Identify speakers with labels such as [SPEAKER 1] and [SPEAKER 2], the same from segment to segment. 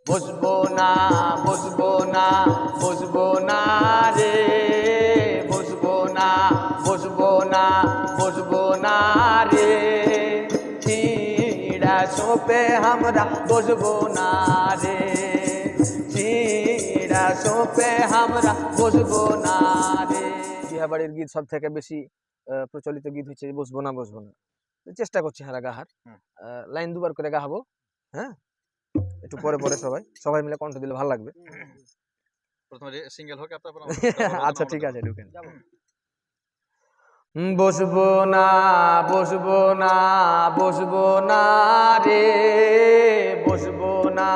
[SPEAKER 1] বসবো না বসবো না বসবো না রে, বসবো না বসবো না বসবো না রে, ছিঁড়া সোপে আমরা বসবো না রে, ছিঁড়া সোপে আমরা বসবো না রে। বিয়া বাড়ির গীত সব থেকে বেশি প্রচলিত গীত হচ্ছে বসবো না বসবো না। চেষ্টা করছি হারা গাহার, লাইন দুবার করে গাহাবো। হ্যাঁ, একটু পরে পরে সবাই মিলে কণ্ঠ দিলে ভালো লাগবে।
[SPEAKER 2] প্রথমে সিঙ্গেল হোক, তারপর
[SPEAKER 1] আচ্ছা ঠিক আছে, ঢুকেন। বসবো না বসবো না বসবো না রে, বসবো না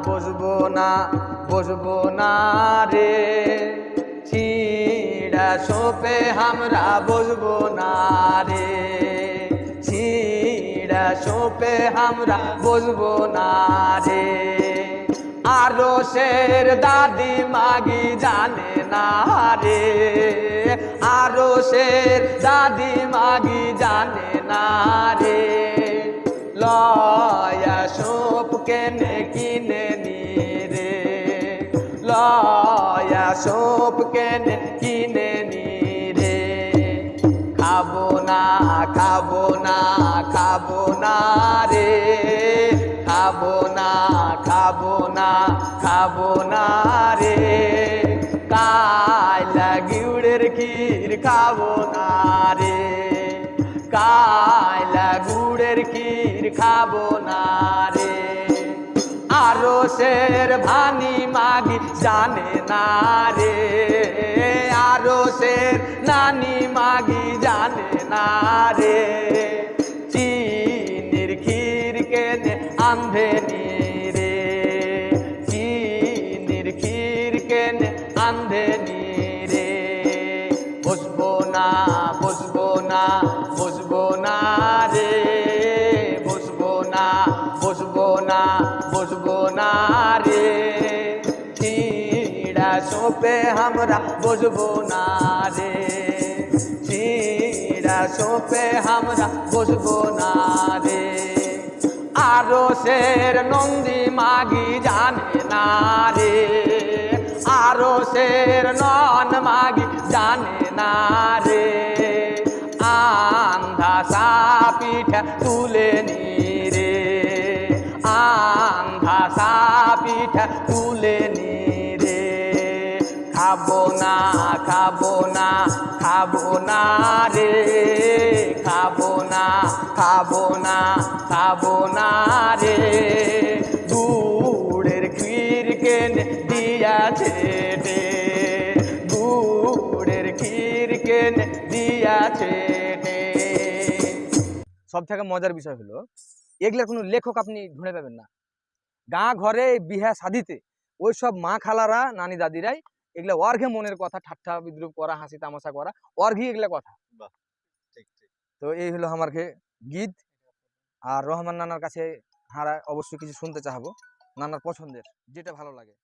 [SPEAKER 1] বসবো না বসবো না রে, ছিঁড়া সোপে আমরা বসবো না রে, ছিঁড়া সোপে আমরা বসবো না রে। আরো শের দাদি মাগি জানে না রে, আরো শের দাদি মাগি জানে না রে, লয়া সোপ কেনে কিনে নি রে, লয়া সোপ কেনে কিনে নি রে, খাবো না খাবো না খাবো না রে, খাবো না খাবো না খাবো না রে, কায়লা গুড়ের ক্ষীর খাবো না রে, কায়লা গুড়ের ক্ষীর খাবো না রে। আরো শের ভানি মাগি জানে না রে, আরো শের নানি মাগি জানে না রে, চিনির ক্ষীর কেনে আন্ধে নি রে, চিনির ক্ষীর কেনে আন্ধে নি রে, বসবো না বসবো না বসবো না রে, বসবো না বসবো না বসবো না রে, ছিঁড়া সোপে আমরা বসবো না রে, ছিঁড়া সোপে আমরা বসবো না রে। আরো শের নন্দী মাগি জানে না রে, আরো শের নন মাগি জানে না রে, আন্ধা সাপিঠা তুলে নি রে, আন্ধা সাপিঠা তুলে নি রে, খাবো না খাবো না খাবো না রে, খাবো না খাবো না খাবো না রে, গুড়ের ক্ষীর কেনে দিয়াছে রে, গুড়ের ক্ষীর কেনে দিয়াছে রে। সব থেকে মজার বিষয় হলো এগুলার কোনো লেখক আপনি ঢুঁড়ে পাবেন না। গাঁ ঘরে বিহা শাদিতে ওই সব মা খালারা নানি দাদিরাই এগুলা অর্ঘে মনের কথা ঠাট্টা বিদ্রুপ করা, হাসি তামাশা করা, অর্ঘি এগুলা কথা। তো এই হলো আমার গীত। আর রহমান নানার কাছে হারা অবশ্যই কিছু শুনতে চাহাবো, নানার পছন্দের যেটা ভালো লাগে।